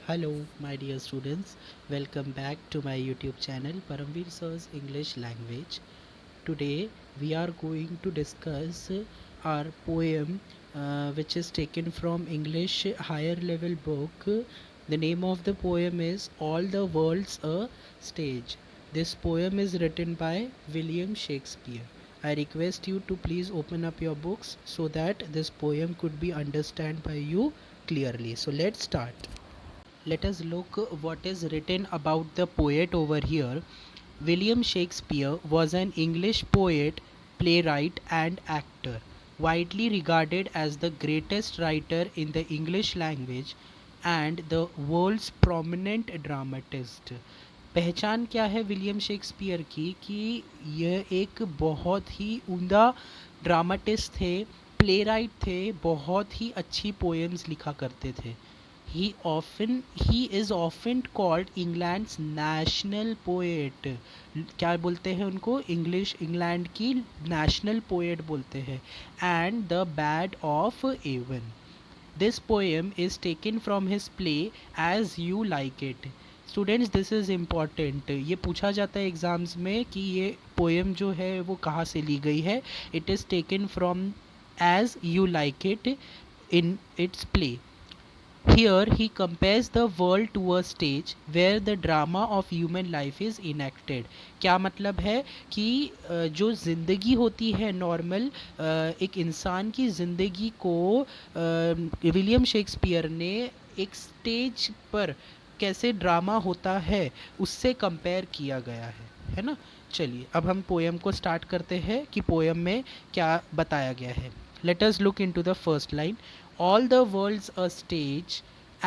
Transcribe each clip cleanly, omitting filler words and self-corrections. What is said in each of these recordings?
Hello, my dear students. Welcome back to my YouTube channel, Paramveer Sir's English Language. Today, we are going to discuss our poem, which is taken from English higher level book. The name of the poem is All the World's a Stage. This poem is written by William Shakespeare. I request you to please open up your books so that this poem could be understood by you clearly. So let's start. Let us look what is written about the poet over here. William Shakespeare was an English poet, playwright, and actor, widely regarded as the greatest writer in the English language and the world's prominent dramatist. पहचान क्या है William Shakespeare की कि यह एक बहुत ही उम्दा dramatist थे, प्लेराइट थे, बहुत ही अच्छी पोएम्स लिखा करते थे. He is often called England's national poet. क्या बोलते हैं उनको? इंग्लैंड की नेशनल पोएट बोलते हैं. And the bard of Avon. This poem is taken from his play As You Like It. Students, this is important. ये पूछा जाता है एग्ज़ाम्स में कि ये पोएम जो है वो कहाँ से ली गई है. It is taken from As You Like It in its play. Here he compares the world to a stage where the drama of human life is enacted. क्या मतलब है कि जो ज़िंदगी होती है नॉर्मल, एक इंसान की ज़िंदगी को विलियम शेक्सपियर ने एक स्टेज पर कैसे ड्रामा होता है उससे कंपेयर किया गया है ना. चलिए अब हम पोएम को स्टार्ट करते हैं कि पोएम में क्या बताया गया है. Let us look into the first line. All the world's a stage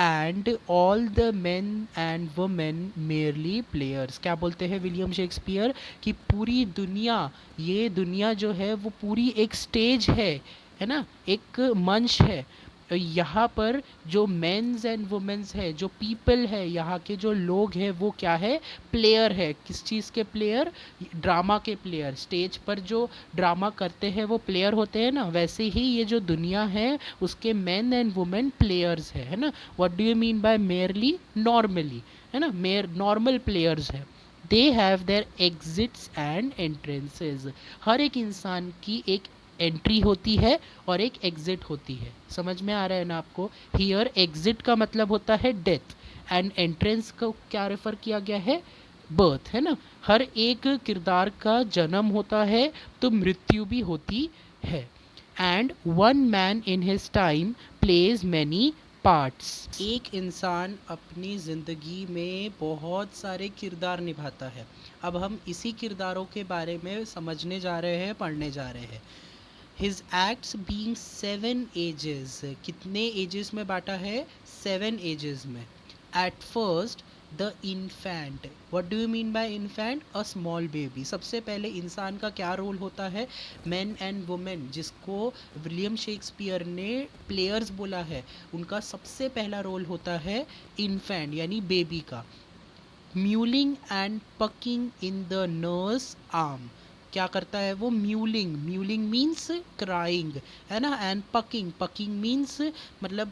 and all the men and women merely players. क्या बोलते हैं विलियम शेक्सपियर कि पूरी दुनिया, ये दुनिया जो है वो पूरी एक स्टेज है ना, एक मंच है. यहाँ पर जो मेंस एंड वुमेन्स है, जो पीपल है, यहाँ के जो लोग हैं वो क्या है? प्लेयर है. किस चीज़ के प्लेयर? ड्रामा के प्लेयर. स्टेज पर जो ड्रामा करते हैं वो प्लेयर होते हैं ना, वैसे ही ये जो दुनिया है उसके मेन एंड वुमेन प्लेयर्स है ना. What do you mean by merely? Normally, है ना, मेयर नॉर्मल प्लेयर्स है. They have their exits and entrances. हर एक इंसान की एक एंट्री होती है और एक एग्जिट होती है. समझ में आ रहा है ना आपको? हियर एग्जिट का मतलब होता है डेथ एंड एंट्रेंस को क्या रेफर किया गया है? बर्थ, है ना. हर एक किरदार का जन्म होता है तो मृत्यु भी होती है. And one man in his time plays many parts. एक इंसान अपनी ज़िंदगी में बहुत सारे किरदार निभाता है. अब हम इसी किरदारों के बारे में समझने जा रहे हैं, पढ़ने जा रहे हैं. His acts being 7 ages. कितने ages में बांटा है? 7 ages में. At first the infant. What do you mean by infant? A small baby. सबसे पहले इंसान का क्या रोल होता है? Men and women, जिसको विलियम शेक्सपियर ने प्लेयर्स बोला है, उनका सबसे पहला रोल होता है इन्फेंट यानी बेबी का. Mewling and packing in the nurse arm. क्या करता है वो? म्यूलिंग. म्यूलिंग मीन्स क्राइंग, है ना. And packing. पकिंग मीन्स मतलब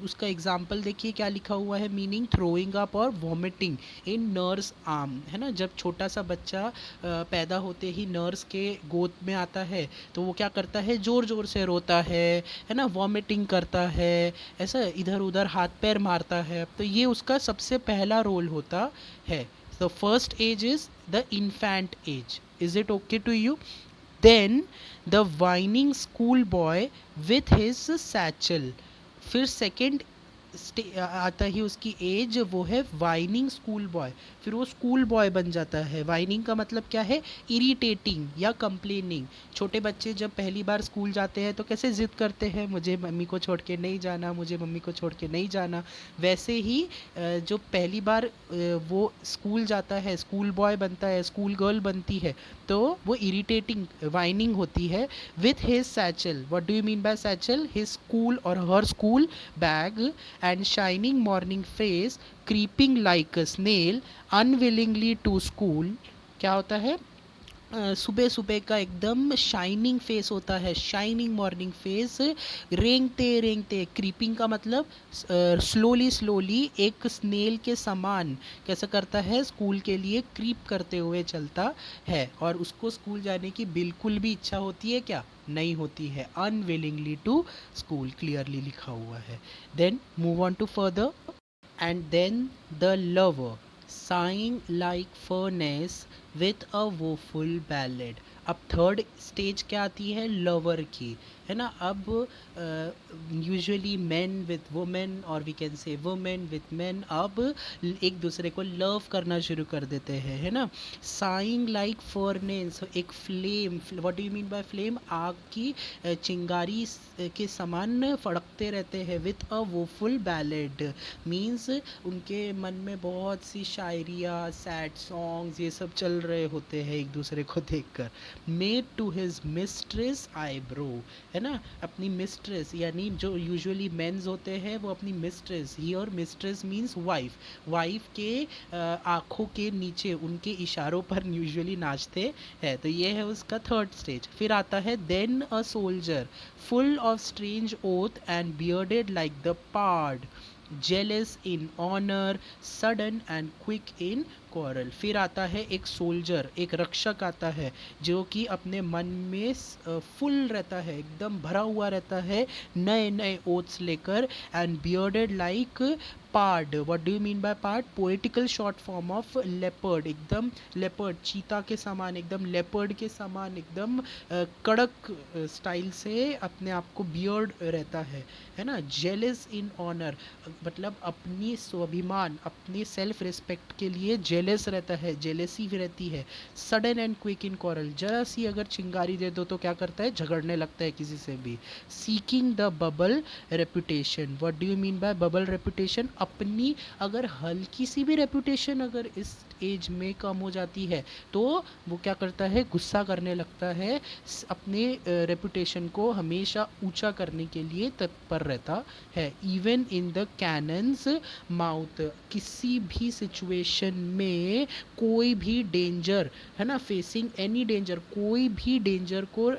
उसका एग्जाम्पल देखिए क्या लिखा हुआ है. मीनिंग थ्रोइंग अप और वॉमिटिंग इन नर्स आर्म, है ना. जब छोटा सा बच्चा पैदा होते ही नर्स के गोद में आता है तो वो क्या करता है? ज़ोर ज़ोर से रोता है ना, वॉमिटिंग करता है, ऐसा इधर उधर हाथ पैर मारता है. तो ये उसका सबसे पहला रोल होता है. The first age is the infant age. Is it okay to you? Then the whining schoolboy with his satchel. फिर सेकेंड आता ही उसकी एज, वो है वाइनिंग स्कूल बॉय. फिर वो स्कूल बॉय बन जाता है. वाइनिंग का मतलब क्या है? इरिटेटिंग या कंप्लेनिंग. छोटे बच्चे जब पहली बार स्कूल जाते हैं तो कैसे ज़िद करते हैं, मुझे मम्मी को छोड़ के नहीं जाना, मुझे मम्मी को छोड़ के नहीं जाना. वैसे ही जो पहली बार वो स्कूल जाता है, स्कूल बॉय बनता है, स्कूल गर्ल बनती है, तो वो इरिटेटिंग वाइनिंग होती है. With his satchel. What do you mean by satchel? His school और हर school bag and shining morning face creeping like a snail unwillingly to school. क्या होता है? सुबह सुबह का एकदम शाइनिंग फेस होता है, शाइनिंग मॉर्निंग फेस, रेंगते रेंगते, क्रीपिंग का मतलब स्लोली स्लोली एक स्नेल के समान कैसा करता है, स्कूल के लिए क्रीप करते हुए चलता है। और उसको स्कूल जाने की बिल्कुल भी इच्छा होती है क्या, नहीं होती है, अनविलिंगली टू स्कूल क्लियरली लिखा हुआ है। Then move on to further. And then the lover, sighing like furnace with a woeful ballad. अब थर्ड स्टेज क्या आती है, लवर की, है ना। अब यूजुअली मैन विथ वुमेन और we can say women with man अब एक दूसरे को लव करना शुरू कर देते हैं, है ना। साइंग लाइक फर्नेस, एक flame, what do you mean bye flame, आग की चिंगारी के समान फड़कते रहते हैं। With a woeful ballad means उनके मन में बहुत सी शायरिया, सैड सॉन्ग्स ये सब चल रहे होते हैं एक दूसरे को देखकर। Made to his mistress eyebrow, है ना, अपनी मिस्ट्रेस, यानी जो यूजुअली मेंस होते हैं वो अपनी मिस्ट्रेस, ही और मिस्ट्रेस मीन्स वाइफ, वाइफ के आँखों के नीचे उनके इशारों पर यूजुअली नाचते हैं। तो ये है उसका थर्ड स्टेज। फिर आता है then a soldier full of strange oath and bearded like the pard, jealous in honour, sudden and quick in quarrel. फिर आता है एक सोल्जर, एक रक्षक आता है जो कि अपने मन में फुल रहता है, एकदम भरा हुआ रहता है नए नए ओथ्स लेकर, and bearded like pard, what do you mean by pard, poetical short form of leopard, एकदम लेपर्ड चीता के समान, एकदम लेपर्ड के समान, एकदम कड़क स्टाइल से अपने आप को बियर्ड रहता है ना। जेलस इन ऑनर मतलब अपनी स्वाभिमान, अपनी सेल्फ रिस्पेक्ट के लिए जेलस रहता है, जेलेसी भी रहती है। Sudden and quick in quarrel, जरा सी अगर चिंगारी दे दो तो क्या करता है, झगड़ने लगता है किसी से भी। Seeking the bubble reputation, what do you mean bye bubble reputation, अपनी अगर हल्की सी भी रेपुटेशन अगर इस एज में कम हो जाती है तो वो क्या करता है, गुस्सा करने लगता है, अपने रेपुटेशन को हमेशा ऊंचा करने के लिए तत्पर रहता है। Even in the cannons mouth, किसी भी सिचुएशन में कोई भी डेंजर, है ना, फेसिंग एनी डेंजर, कोई भी डेंजर को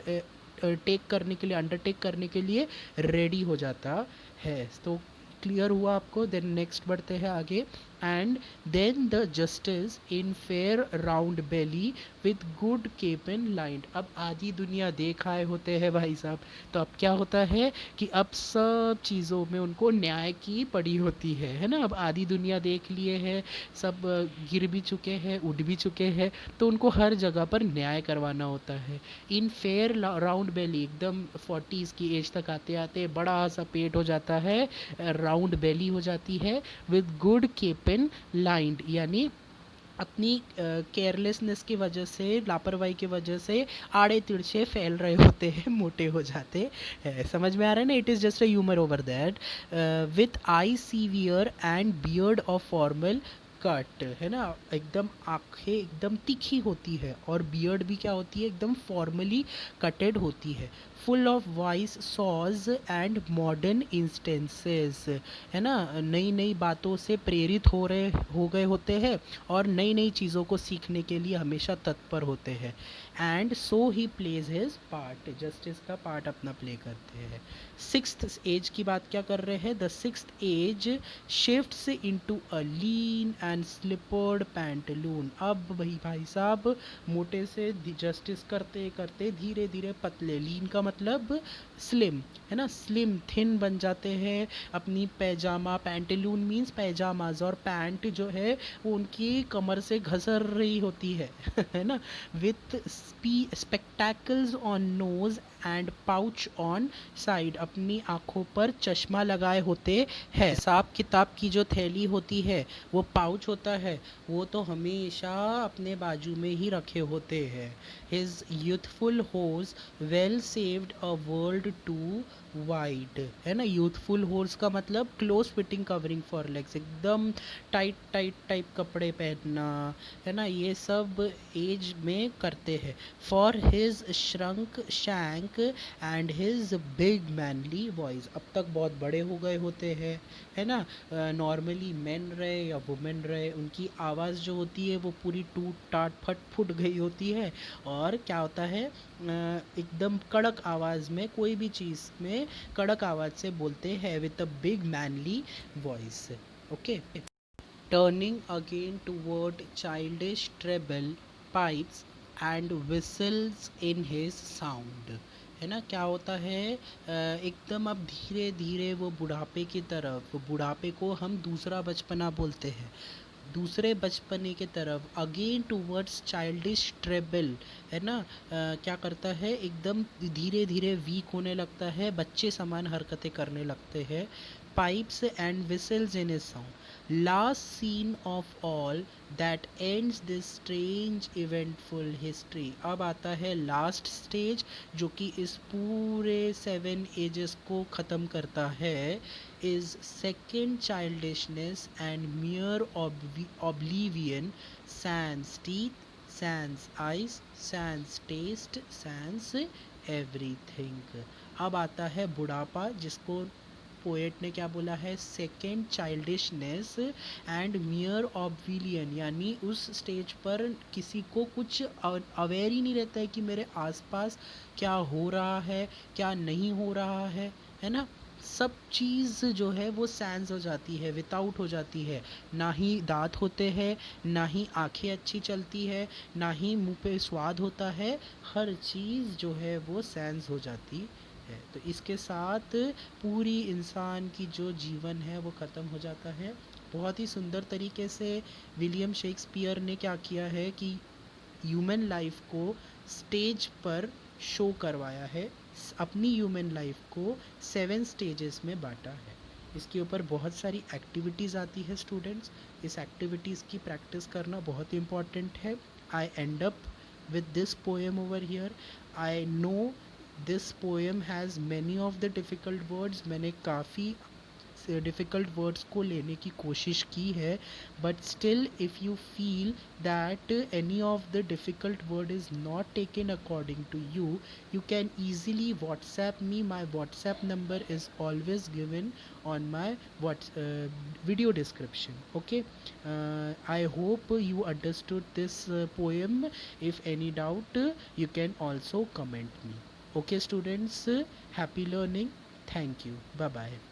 टेक करने के लिए, अंडरटेक करने के लिए रेडी हो जाता है। तो क्लियर हुआ आपको। देन नेक्स्ट बढ़ते हैं आगे। And then the justice in fair round belly with good cape and line. अब आधी दुनिया देख आए होते हैं भाई साहब, तो अब क्या होता है कि अब सब चीज़ों में उनको न्याय की पड़ी होती है ना। अब आधी दुनिया देख लिए हैं, सब गिर भी चुके हैं, उठ भी चुके हैं, तो उनको हर जगह पर न्याय करवाना होता है। इन फेयर राउंड बेली, एकदम 40s की एज तक आते आते बड़ा सा पेट हो जाता है, राउंड बेली हो जाती है, विद गुड केपन लाइंड, यानी अपनी केयरलेसनेस की वजह से, लापरवाही की वजह से आड़े तिरछे फैल रहे होते हैं, मोटे हो जाते हैं। समझ में आ रहा है ना, it is just a humour over that. With I severe and beard of formal cut, है ना, एकदम आंखें एकदम तीखी होती है, और बियर्ड भी क्या होती है, एकदम फॉर्मली कटेड होती है। Full of wise saws and modern instances, है ना, नई नई बातों से प्रेरित हो गए होते हैं और नई नई चीज़ों को सीखने के लिए हमेशा तत्पर होते हैं। And so he plays his part, justice का पार्ट अपना प्ले करते हैं। सिक्स्थ एज की बात क्या कर रहे हैं, the sixth age shifts into a lean and slippered pantaloon. अब भाई साहब मोटे से जस्टिस करते करते धीरे धीरे पतले, लीन का मतलब स्लिम, है ना, स्लिम थिन बन जाते हैं। अपनी पैजामा, पैंटलून मीन्स पैजामाज, और पैंट जो है वो उनकी कमर से घसर रही होती है है ना। With spectacles on nose and pouch on side, अपनी आँखों पर चश्मा लगाए होते हैं। हिसाब किताब की जो थैली होती है, वो पाउच होता है, वो तो हमेशा अपने बाजू में ही रखे होते हैं। His youthful hose well saved lived a world too wide, है ना. यूथफुल होर्स का मतलब close fitting covering for legs, एकदम टाइट टाइट टाइप कपड़े पहनना, है ना, ये सब एज में करते हैं. For his shrunk shank and his big manly voice, अब तक बहुत बड़े हो गए होते हैं, है ना. नॉर्मली मेन रहे या वुमेन रहे, उनकी आवाज़ जो होती है वो पूरी टूट टाट फट फुट गई होती है. और क्या होता है, एकदम कड़क आवाज़ में, कोई भी चीज़ में कड़क आवाज़ से बोलते हैं with a big manly voice. Okay. Turning again toward childish treble pipes and whistles in his sound, है ना. क्या होता है, एकदम अब धीरे धीरे वो बुढ़ापे की तरफ, बुढ़ापे को हम दूसरा बचपना बोलते हैं, दूसरे बचपने की तरफ, अगेन टूवर्ड्स चाइल्डिश ट्रेबल, है ना. क्या करता है, एकदम धीरे धीरे वीक होने लगता है, बच्चे समान हरकतें करने लगते हैं. Pipes and whistles in his sound, last scene of all that ends this strange eventful history. अब आता है लास्ट स्टेज जो कि इस पूरे 7 एजेस को ख़त्म करता है. is second childishness and mere oblivion, sans teeth, sans eyes, sans taste, sans everything. अब आता है बुढ़ापा, जिसको पोएट ने क्या बोला है, सेकेंड चाइल्डिशनेस एंड मियर ऑब्विलियन, यानी उस स्टेज पर किसी को कुछ अवेयर ही नहीं रहता है कि मेरे आसपास क्या हो रहा है, क्या नहीं हो रहा है ना. सब चीज़ जो है वो सैंस हो जाती है, विदाउट हो जाती है. ना ही दांत होते हैं, ना ही आंखें अच्छी चलती है, ना ही मुंह पे स्वाद होता है, हर चीज़ जो है वो सैंस हो जाती है. तो इसके साथ पूरी इंसान की जो जीवन है वो ख़त्म हो जाता है. बहुत ही सुंदर तरीके से विलियम शेक्सपियर ने क्या किया है कि ह्यूमन लाइफ को स्टेज पर शो करवाया है, अपनी ह्यूमन लाइफ को 7 स्टेजेस में बांटा है. इसके ऊपर बहुत सारी एक्टिविटीज़ आती है स्टूडेंट्स. इस एक्टिविटीज़ की प्रैक्टिस करना बहुत इम्पॉर्टेंट है. I end up with this poem over here. I know this poem has many of the difficult words. मैंने काफ़ी डिफ़िकल्ट वर्ड्स को लेने की कोशिश की है, but still if you feel that any of the difficult word is not taken according to you, you can easily WhatsApp me. My WhatsApp number is always given on my video description. Okay. I hope you understood this poem. If any doubt, you can also comment me. Okay students, happy learning. Thank you. Bye bye.